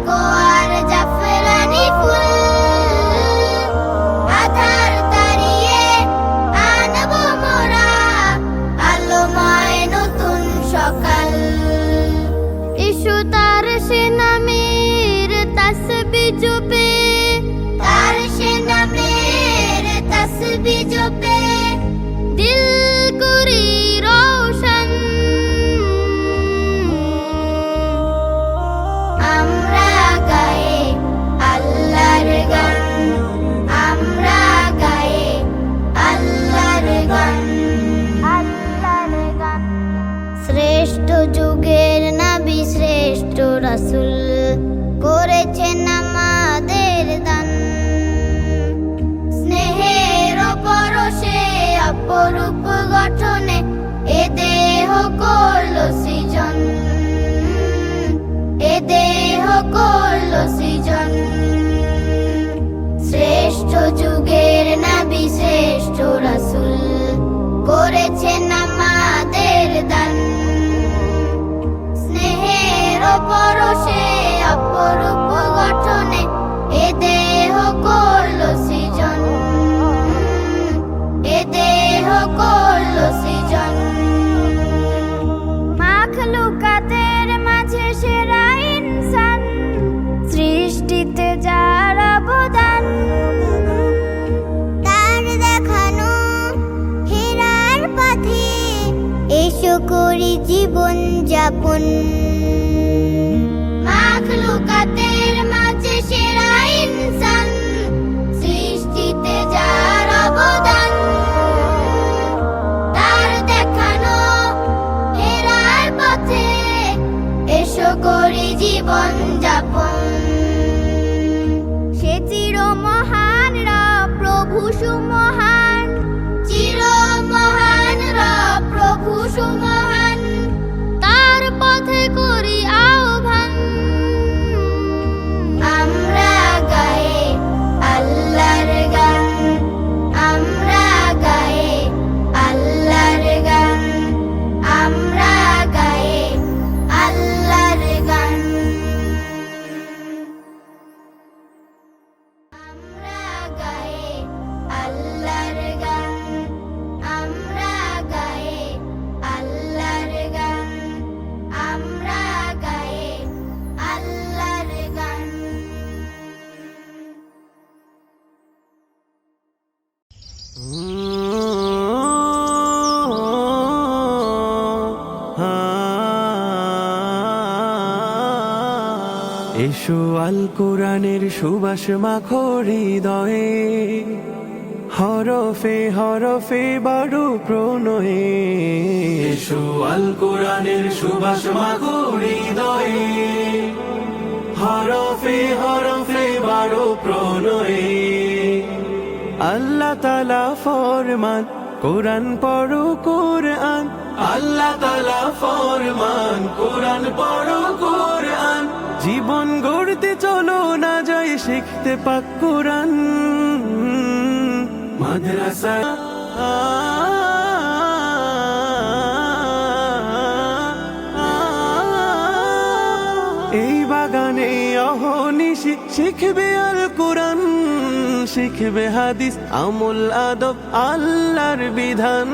আর জাফরানি ফুল আধার তাড়িয়ে আনবো মোরা আলোময় নতুন সকাল। ইসু তার সে নামের তাসবিহ জপে, তার সে নামের তাসবিহ জপে দিল করি রোশন। আমরা গায়ে আল্লাহর গান, আমরা গায়ে আল্লাহর গান, আল্লাহর গান। শ্রেষ্ঠ যুগের নবী শ্রেষ্ঠ রাসূল করেছেন আমাদের দান। স্নেহের পরশে অপরূপ গঠনে এ দেহ করল সৃজন, এ দেহ করল সৃজন। শ্রেষ্ঠ যুগের নবী শ্রেষ্ঠ রাসূল করেছেন আমাদের দান। স্নেহের পরশে অপরূপ গঠনে এ দেহ করল সৃজন, এ দেহ করল সৃজন। মাখলুকাতের মাঝে সেরা ইনসান, সৃষ্টিতে যার অবদান। তার দেখানো হেরার পথে এসো করি জীবন যাপন। মাখলুকাতের মাঝে সেরা ইনসান, সৃষ্টিতে যার অবদান। তার দেখানো হেরার পথে এসো করি জীবন যাপন। সে চির মহান রব প্রভু সুমহান, চির মহান রব প্রভু সুমহান। তার পথে করি আহ্বান। আমরা গায়ে আল্লাহর গান, আমরা গায়ে আল্লাহর গান, আমরা গায়ে আল্লাহর গান। আমরা গায়ে আল্লাহর গান, আমরা গায়ে আল্লাহর গান, আমরা গায়ে আল্লাহর গান। এসো আল কোরআনের সুবাস মাখো হৃদয়ে, হরফে হরফে বাড়ো প্রণয়ে। এসো আল কোরআনের সুবাস মাখো হৃদয়ে, হরফে হরফে বাড়ো প্রণয়ে। আল্লাহ তাআলা ফরমান কোরআন পড়ো কোরআন, আল্লাহ তাআলা ফরমান কোরআন পড়ো কোরআন। জীবন গড়তে চলো না যাই শিখতে পাক কোরআন। মাদ্রাসা এই বাগানে অহনিশি শিখবে আল কোরআন, শিখবে হাদিস আমল আদব আল্লাহর বিধান।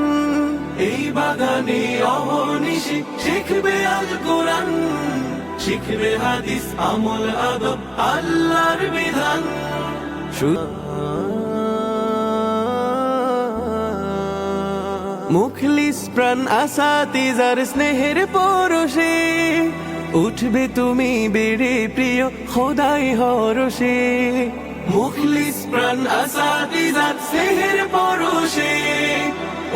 এই বাগানে অহনিশি শিখবে আল কোরআন, শিখবে হাদিস আমল আদব আল্লাহর বিধান। মুখলিস প্রাণ আসাতিজার স্নেহের পরশে উঠবে তুমি বেড়ে প্রিয় খোদাই হরষে। মুখলিস প্রাণ আসাতিজার স্নেহের পরশে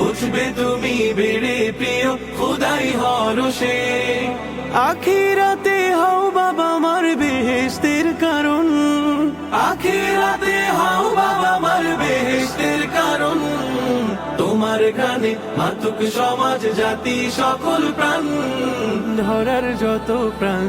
উঠবে তুমি বেড়ে প্রিয় খোদাই হরষে। আখিরাতে হও বাবা মার বেহেশতের কারণ, আখিরাতে হও বাবা মার বেহেশতের কারণ। তোমার গানে মাতুক সমাজ জাতি সকল প্রাণ, ধরার যত প্রাণ।